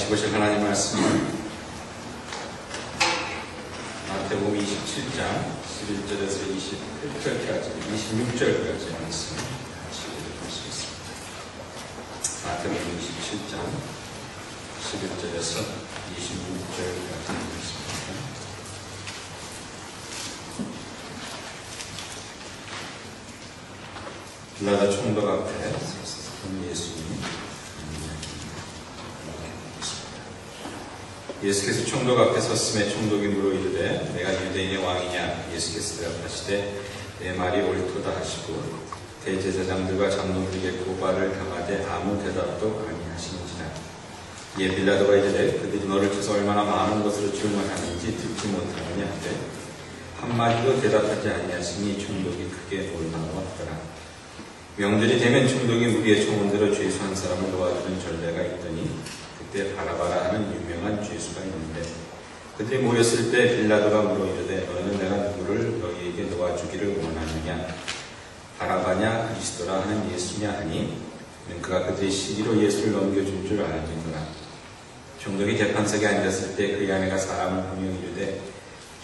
같이 보실 하나님 말씀은 마태복음 27장 11절에서 28절까지 26절까지 말씀 같이 볼 수 있습니다. 마태복음 27장 11절에서 26절까지 말씀입니다. 빌라도 총독 앞에 서서 예수님이 예수께서 총독 앞에 섰음에 총독이 물어 이르되 내가 유대인의 왕이냐? 예수께서 대답하시되 내 말이 옳도다 하시고 대제사장들과 장로들에게 고발을 당하되 아무 대답도 아니하시는지라. 이에 빌라도가 이르되 그들이 너를 쳐서 얼마나 많은 것으로 질문하는지 듣지 못하느냐 하되 한마디도 대답하지 아니하시니 총독이 크게 놀라웠더라. 명절이 되면 총독이 무리의 청원대로 죄수 한 사람을 도와주는 전례가 있더니 그때 바라바라 하는 유명한 죄수가 있는데 그들이 모였을 때 빌라도가 물어 이르되 너희는 내가 누구를 너희에게 놓아주기를 원하느냐? 바라바냐 그리스도라 하는 예수냐 하니 그가 그들의 시기로 예수를 넘겨줄 줄 알지니라. 총독이 재판석에 앉았을 때 그의 아내가 사람을 보며 이르되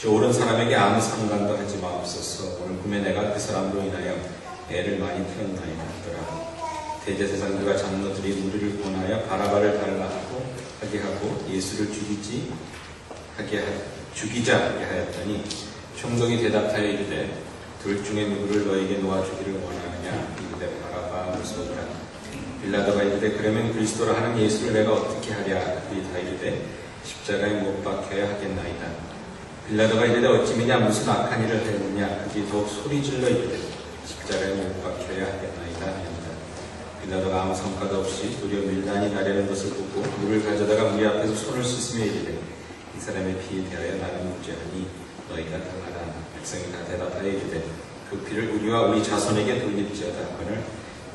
저 옳은 사람에게 아무 상관도 하지 마옵소서. 오늘 꿈에 내가 그 사람으로 인하여 애를 많이 태웠나이다 하더라. 대제사장들과 장로들이 무리를 권하여 바라바를 달라 하게 하고 예수를 죽이자 하였더니 총독이 대답하여 이르되 둘 중에 누구를 너에게 놓아주기를 원하느냐? 이르되 바라바 하소이다. 빌라도가 이르되 그러면 그리스도라 하는 예수를 내가 어떻게 하랴? 그들이 다 이르되 십자가에 못 박혀야 하겠나이다. 빌라도가 이르되 어찌미냐 무슨 악한 일을 하였느냐? 그들이 더욱 소리질러 이르되 십자가에 못 박혀야 하겠나이다 하였다. 빌라도가 아무 성과도 없이 도리어 밀단이 나려는 것을 보고 물을 가져다가 무리 앞에서 손을 씻으며 이르되 이 사람의 피에 대하여 나는 무죄하니 너희가 당하라. 백성이 다 대답하여 이르되 그 피를 우리와 우리 자손에게 돌릴지어다 하거늘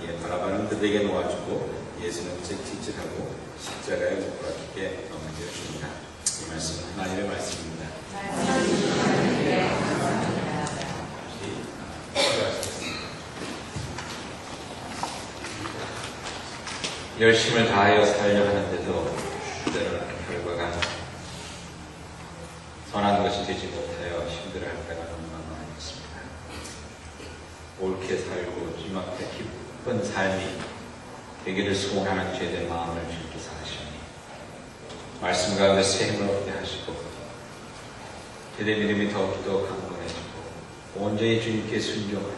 이에 바라바는 그들에게 놓아주고 예수는 찔찔하고 십자가에 못 박히게 넘겨줍니다. 이 말씀은 하나님의 말씀입니다. 열심을 다하여 살려 하는데도 때로는 결과가 선한 것이 되지 못하여 힘들어할 때가 너무나 많이 있습니다. 옳게 살고 주님 앞에 기쁜 삶이 되기를 소원하는 죄된 마음을 주께서 하시니 말씀 가운데 새 힘을 얻게 하시고 죄된 믿음이 더욱더 강건해지고 온전히 주님께 순종하며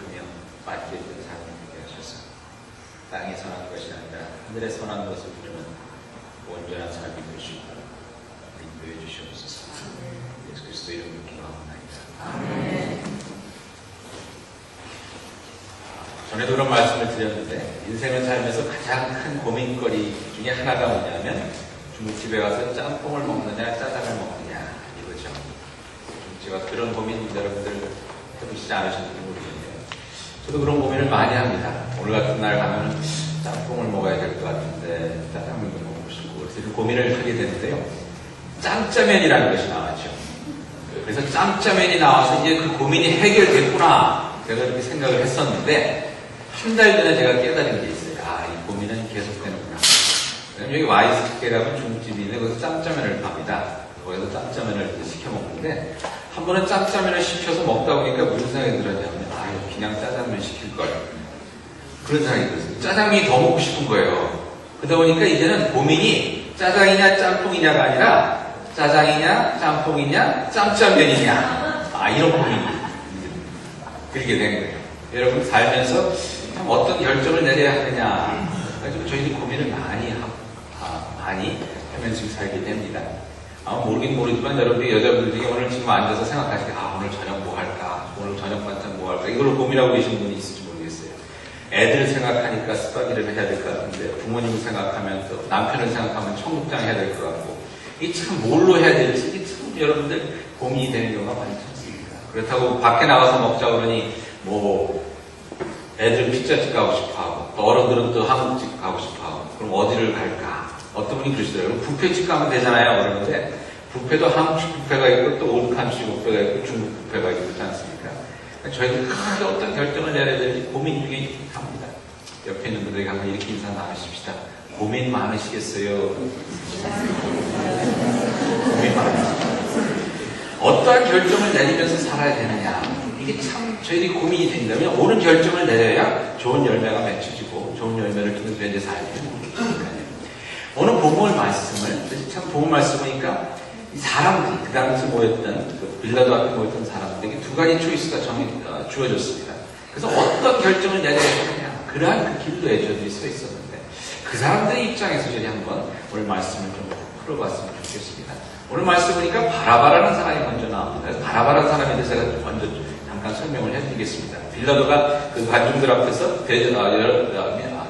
맡겨진 삶을 되게 하셔서 땅이 선한 것이 아니라 하늘의 선한 것을 부르는 온전한 삶이 될 수 있도록 인도해 주시옵소서. 예수 그리스도 이름으로 기도하옵나이다. 전에도 그런 말씀을 드렸는데 인생을 살면서 가장 큰 고민거리 중에 하나가 뭐냐면 중국집에 가서 짬뽕을 먹느냐 짜장을 먹느냐 이거죠. 제가 그런 고민 여러분들 해보시지 않으셨는지 모르겠네요. 저도 그런 고민을 많이 합니다. 오늘 같은 날 가면 짬뽕을 먹어야 될 것 같은데 짜장면도 먹고 싶고 그래서 고민을 하게 되는데요. 짬짜면이라는 것이 나왔죠. 그래서 짬짜면이 나와서 이제 그 고민이 해결됐구나 제가 이렇게 생각을 했었는데 한 달 전에 제가 깨달은 게 있어요. 이 고민은 계속되는구나. 여기 와이스케 가면 중국집이 있는데 거기서 짬짜면을 팝니다. 거기서 짬짜면을 시켜 먹는데 한 번은 짬짜면을 시켜서 먹다 보니까 무슨 생각이 들었냐면 그냥 짜장면 시킬걸. 그런 생각이 들었어요. 짜장면이 더 먹고 싶은 거예요. 그러다 보니까 이제는 고민이 짜장이냐 짬뽕이냐가 아니라 짜장이냐 짬뽕이냐 짬짜면이냐 이런 고민이 들게 된 거예요. 여러분 살면서 참 어떤 결정을 내려야 하느냐 가지고 저희들이 고민을 많이 하면서 살게 됩니다. 모르긴 모르지만 여러분들이 여자분들이 오늘 지금 앉아서 생각하시게 오늘 저녁 뭐 할까? 오늘 저녁 반찬 뭐 할까? 이걸로 고민하고 계시는 분이 있을지 모르겠어요. 애들 생각하니까 스파기를 해야 될 것 같은데 부모님 생각하면 또 남편을 생각하면 청국장 해야 될 것 같고 이게 참 뭘로 해야 될지 이게 참 여러분들 고민이 되는 경우가 많지 않습니까? 그렇다고 밖에 나가서 먹자 그러니 애들 피자집 가고 싶어하고 또 어른들은 또 한국집 가고 싶어하고 그럼 어디를 갈까? 어떤 분이 그러시더라고요. 뷔페집 가면 되잖아요. 그러는데 뷔페도 한국식 뷔페가 있고 또 오르칸식 뷔페가 있고 중국 뷔페가 있고 그렇지 않습니까? 저희들이 크게 어떤 결정을 내려야 될지 고민 중에 합니다. 옆에 있는 분들에게 한번 이렇게 인사 나누십시다. 고민 많으시겠어요? 고민 많으시겠어요? 어떠한 결정을 내리면서 살아야 되느냐. 이게 참 저희들이 고민이 된다면 옳은 결정을 내려야 좋은 열매가 맺혀지고 좋은 열매를 통해서 이제 살게 되는 거니까요. 오늘 본문 말씀을, 참 본문 말씀 보니까 이 사람들이, 그 당시 모였던, 그 빌라도 앞에 모였던 사람들에게 두 가지 초이스가 주어졌습니다. 그래서 어떤 결정을 내려야 하느냐, 그러한 그 길도에 저들이 서 있었는데, 그 사람들의 입장에서 저희 한번 오늘 말씀을 좀 풀어봤으면 좋겠습니다. 오늘 말씀 보니까 바라바라는 사람이 먼저 나옵니다. 그래서 바라바라는 사람에 대해서 제가 먼저 잠깐 설명을 해드리겠습니다. 빌라도가 그 관중들 앞에서,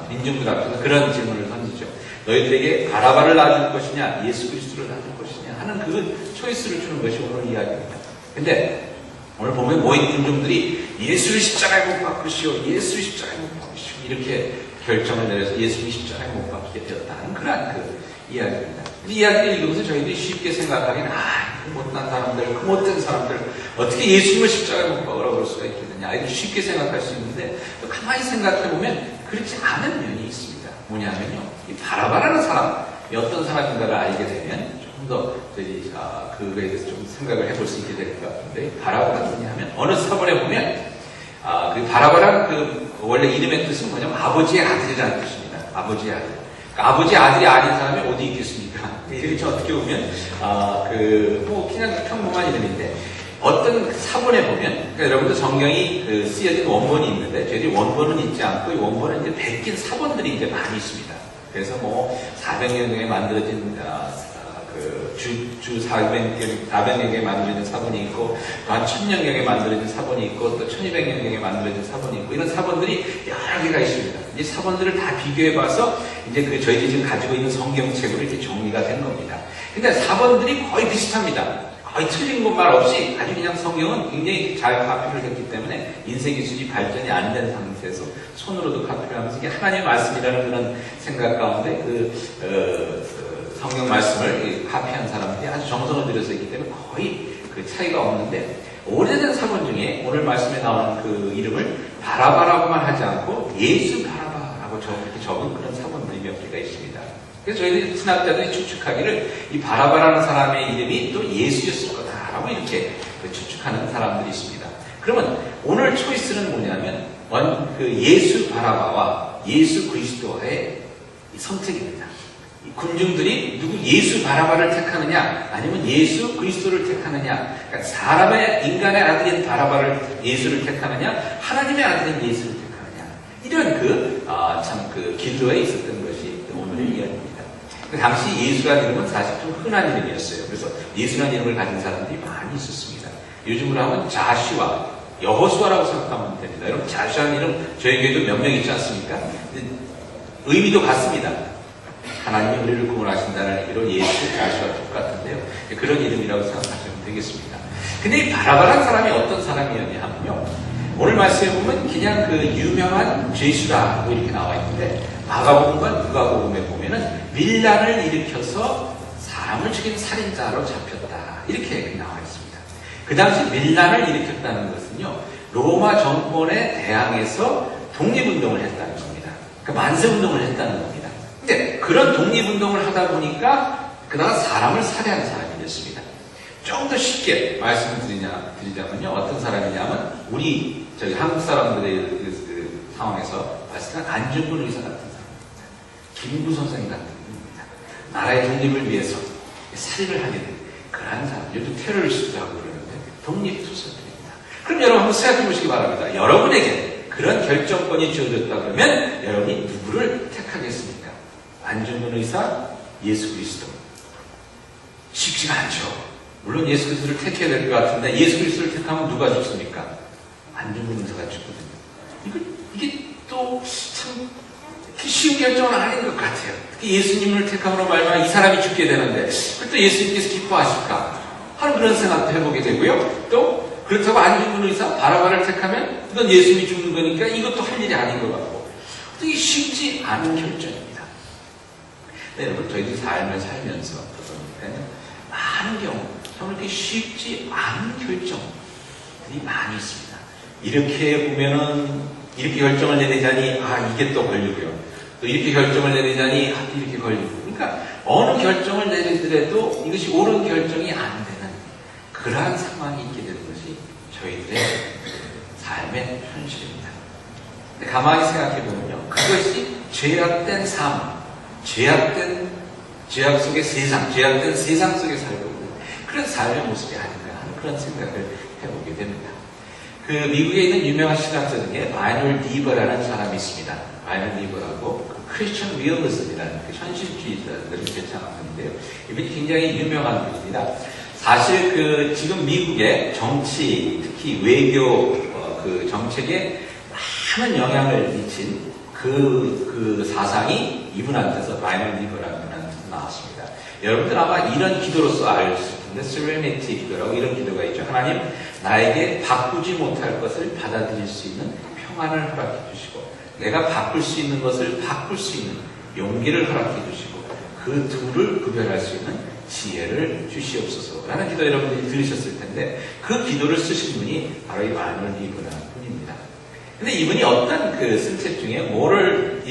민중들 앞에서 그런 질문을 던지죠. 너희들에게 바라바를 놔줄 것이냐, 예수 그리스도를 놔줄 것이냐 하는 그 초이스를 주는 것이 오늘 이야기입니다. 근데 오늘 보면 모인 군중들이 예수를 십자가에 못 박으시오, 예수를 십자가에 못 박으시오 이렇게 결정을 내려서 예수를 십자가에 못 박히게 되었다는 그런 그 이야기입니다. 이 이야기를 읽으면서 저희들이 쉽게 생각하기는 그 못난 사람들, 그 못된 사람들 어떻게 예수님을 십자가에 못 박으라고 그럴 수가 있겠느냐 이렇게 쉽게 생각할 수 있는데 또 가만히 생각해보면 그렇지 않은 면이 있습니다. 뭐냐면요, 이 바라바라는 사람이 어떤 사람인가를 알게 되면 조금 더 저희 그거에 대해서 좀 생각을 해볼 수 있게 될 것 같은데, 바라바라는 뭐냐면 어느 사본에 보면 그 바라바라는 그 원래 이름의 뜻은 뭐냐면 아버지의 아들이라는 뜻입니다. 아버지의 아들. 그러니까 아버지의 아들이 아닌 사람이 어디 있겠습니까? 그렇죠. 어떻게 보면 뭐 그냥 평범한 이름인데 어떤 사본에 보면, 그러니까 여러분들 성경이 쓰여진 원본이 있는데 저희들이 원본은 있지 않고 이 원본은 이제 베낀 사본들이 이제 많이 있습니다. 그래서 뭐 400년경에 만들어진 주 400년경에 만들어진 사본이 있고 또 한 1000년경에 만들어진 사본이 있고 또 1200년경에 만들어진 사본이 있고 이런 사본들이 여러 개가 있습니다. 이 사본들을 다 비교해봐서 이제 저희들이 지금 가지고 있는 성경책으로 이렇게 정리가 된 겁니다. 근데 사본들이 거의 비슷합니다. 거의 틀린 것만 없이 아주 그냥 성경은 굉장히 잘 카피를 했기 때문에 인쇄기술이 발전이 안 된 상태에서 손으로도 카피를 하면서 이게 하나님의 말씀이라는 그런 생각 가운데 성경 말씀을 카피한 사람들이 아주 정성을 들여서 있기 때문에 거의 그 차이가 없는데, 오래된 사본 중에 오늘 말씀에 나오는 그 이름을 바라바라고만 하지 않고 예수 바라바라고 이렇게 적은 그런 사본들이 몇 개가 있습니다. 그래서 저희들이 신학자들이 추측하기를 이 바라바라는 사람의 이름이 또 예수였을 거다라고 이렇게 추측하는 사람들이 있습니다. 그러면 오늘 초이스는 뭐냐면 그 예수 바라바와 예수 그리스도의 선택입니다. 군중들이 누구 예수 바라바를 택하느냐 아니면 예수 그리스도를 택하느냐, 그러니까 사람의 인간의 아들인 바라바를 예수를 택하느냐 하나님의 아들인 예수를 택하느냐, 이런 참 길도에 있었던 것이 오늘의 이야기입니다. 그 당시 예수라는 이름은 사실 좀 흔한 이름이었어요. 그래서 예수라는 이름을 가진 사람들이 많이 있었습니다. 요즘으로 하면 자시와 여호수아라고 생각하면 됩니다. 여러분 자시라는 이름 저희 교회도 몇 명 있지 않습니까? 의미도 같습니다. 하나님이 우리를 구원하신다는 의미로 예수, 자시와 똑같은데요. 그런 이름이라고 생각하시면 되겠습니다. 근데 이 바라바라는 사람이 어떤 사람이었냐 하면요, 오늘 말씀에 보면 그냥 유명한 죄수라고 이렇게 나와 있는데 마가복음과 누가복음에 보면은 밀란을 일으켜서 사람을 죽인 살인자로 잡혔다 이렇게 나와 있습니다. 그 당시 밀란을 일으켰다는 것은요, 로마 정권에 대항해서 독립운동을 했다는 겁니다. 그러니까 만세운동을 했다는 겁니다. 근데 그런 독립운동을 하다 보니까 그다가 사람을 살해한 사람이 됐습니다. 좀 더 쉽게 말씀을 드리자면요, 어떤 사람이냐면 우리 한국 사람들의 상황에서 봤을 때 안중근 의사 같은 사람입니다. 김구 선생 같은 분입니다. 나라의 독립을 위해서 살인을 하게 된 그런 사람, 요즘 테러리스트라고 그러는데 독립투사들입니다. 그럼 여러분 한번 생각해 보시기 바랍니다. 여러분에게 그런 결정권이 주어졌다 그러면 여러분이 누구를 택하겠습니까? 안중근 의사, 예수 그리스도. 쉽지가 않죠. 물론 예수 그리스도를 택해야 될 것 같은데 예수 그리스도를 택하면 누가 죽습니까? 안중근 의사가 죽거든요. 이게 또 참 쉬운 결정은 아닌 것 같아요. 특히 예수님을 택함으로 말미암아 이 사람이 죽게 되는데 또 예수님께서 기뻐하실까 하는 그런 생각도 해보게 되고요. 또 그렇다고 안중근 의사, 바라바를 택하면 이건 예수님이 죽는 거니까 이것도 할 일이 아닌 것 같고, 또 이게 쉽지 않은 결정입니다. 네, 여러분 저희들이 살면서 많은 경우 정말 그렇게 쉽지 않은 결정들이 많이 있습니다. 이렇게 보면은 이렇게 결정을 내리자니 이게 또 걸리고요. 또 또 이렇게 결정을 내리자니 이렇게 걸리고. 그러니까 어느 결정을 내리더라도 이것이 옳은 결정이 안 되는 그러한 상황이 있게 되는 것이 저희들의 삶의 현실입니다. 근데 가만히 생각해 보면요, 그것이 죄악된 삶, 죄악 속의 세상, 죄악된 세상 속에 살고 있는 그런 삶의 모습이 아닌가 하는 그런 생각을 해보게 됩니다. 그 미국에 있는 유명한 신학자 중에 라이널 니버라는 사람이 있습니다. 라이널 니버라고 크리스천 리얼리즘이라는 그 현실주의자들을 제창한 분인데요. 이분이 굉장히 유명한 분입니다. 사실 그 지금 미국의 정치, 특히 외교 그 정책에 많은 영향을 미친 그 사상이 이분한테서 라이널 니버라는 분한테 나왔습니다. 여러분들 아마 이런 기도로서 알 수 있는데 세레니티 기도라고 이런 기도가 있죠. 하나님, 나에게 바꾸지 못할 것을 받아들일 수 있는 평안을 허락해 주시고 내가 바꿀 수 있는 것을 바꿀 수 있는 용기를 허락해 주시고 그 둘을 구별할 수 있는 지혜를 주시옵소서 라는 기도 여러분들이 들으셨을 텐데 그 기도를 쓰신 분이 바로 이 라이널 니버라는 분입니다. 근데 이분이 어떤 그 쓴 책 중에 Moral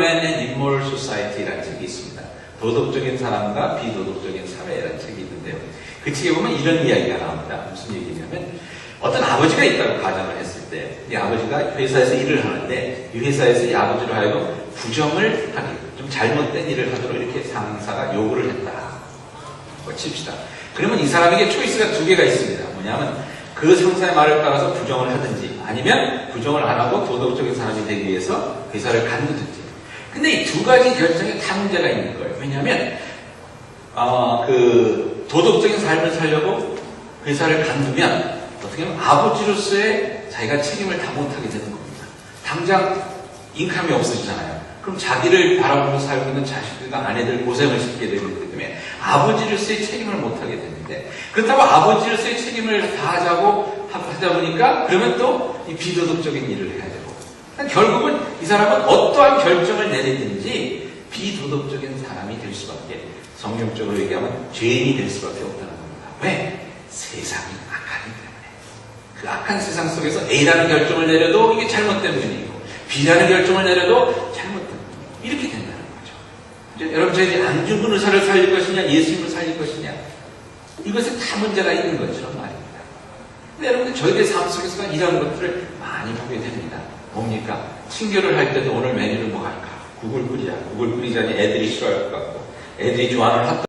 Man and Immoral Society라는 책이 있습니다. 도덕적인 사람과 비도덕적인 사회라는 책이 있는데요. 그 책에 보면 이런 이야기가 나옵니다. 무슨 얘기냐면 어떤 아버지가 있다고 가정을 했을 때 이 아버지가 회사에서 일을 하는데 이 회사에서 이 아버지로 하여금 부정을 하게 좀 잘못된 일을 하도록 이렇게 상사가 요구를 했다. 칩시다. 그러면 이 사람에게 초이스가 두 개가 있습니다. 뭐냐면 그 상사의 말을 따라서 부정을 하든지 아니면 부정을 안 하고 도덕적인 사람이 되기 위해서 회사를 간두든지. 근데 이 두 가지 결정에 다 문제가 있는 거예요. 왜냐하면 그 도덕적인 삶을 살려고 회사를 간두면 어떻게 보면 아버지로서의 자기가 책임을 다 못하게 되는 겁니다. 당장 인감이 없어지잖아요. 그럼 자기를 바라보며 살고 있는 자식들과 아내들 고생을 시키게 되기 때문에 아버지로서의 책임을 못하게 되는데 그렇다고 아버지로서의 책임을 다하자고 하다 보니까 그러면 또 이 비도덕적인 일을 해야 되고 결국은 이 사람은 어떠한 결정을 내리든지 비도덕적인 사람이 될 수밖에 성경적으로 얘기하면 죄인이 될 수밖에 없다는 겁니다. 왜? 세상이 악하기 때문에. 그 악한 세상 속에서 A라는 결정을 내려도 이게 잘못된 분이고 B라는 결정을 내려도 잘못된 분이고 이렇게 된다는 거죠. 여러분 저희들이 안중근 의사를 살릴 것이냐 예수님을 살릴 것이냐 이것에 다 문제가 있는 것처럼 말입니다. 근데 여러분들 저희들의 삶 속에서 이런 것들을 많이 보게 됩니다. 뭡니까? 친교를 할 때도 오늘 메뉴를 뭐 할까? 국을 끓이자니 애들이 싫어할 것 같고 애들이 좋아하는 핫도그